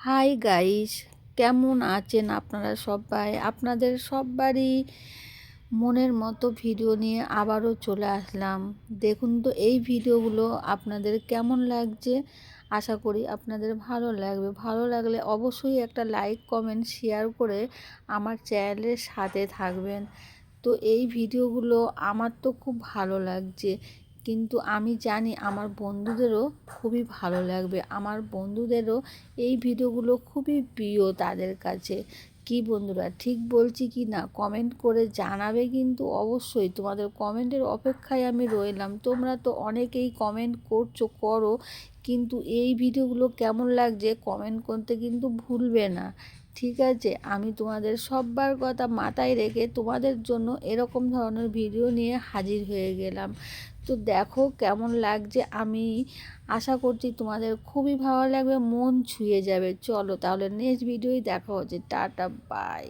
Hi guys, কেমন আছেন আপনারা সবাই? আপনাদের সবারই মনের মতো ভিডিও নিয়ে আবারও চলে আসলাম। দেখুন তো এই ভিডিওগুলো আপনাদের কেমন লাগছে। আশা করি আপনাদের ভালো লাগবে। ভালো লাগলে অবশ্যই একটা লাইক, কমেন্ট, শেয়ার করে আমার চ্যানেলের সাথে থাকবেন। তো এই ভিডিওগুলো আমার তো খুব ভালো লাগছে, কিন্তু আমি জানি আমার বন্ধুদেরও খুবই ভালো লাগবে। আমার বন্ধুদেরও এই ভিডিওগুলো খুবই প্রিয় তাদের কাছে। কি বন্ধুরা, ঠিক বলছি কি না কমেন্ট করে জানাবে কিন্তু অবশ্যই। তোমাদের কমেন্টের অপেক্ষায় আমি রইলাম। তোমরা তো অনেকেই কমেন্ট করো, কিন্তু এই ভিডিওগুলো কেমন লাগছে কমেন্ট করতে কিন্তু ভুলবে না। ঠিক আছে, আমি তোমাদের সবার কথা মাথায় রেখে তোমাদের জন্য এরকম ধরনের ভিডিও নিয়ে হাজির হয়ে গেলাম। তো দেখো কেমন লাগছে, আমি আশা করছি তোমাদের খুবই ভালো লাগবে, মন ছুঁয়ে যাবে। চলো তাহলে নেক্সট ভিডিওই দেখা হচ্ছে। Tata, by.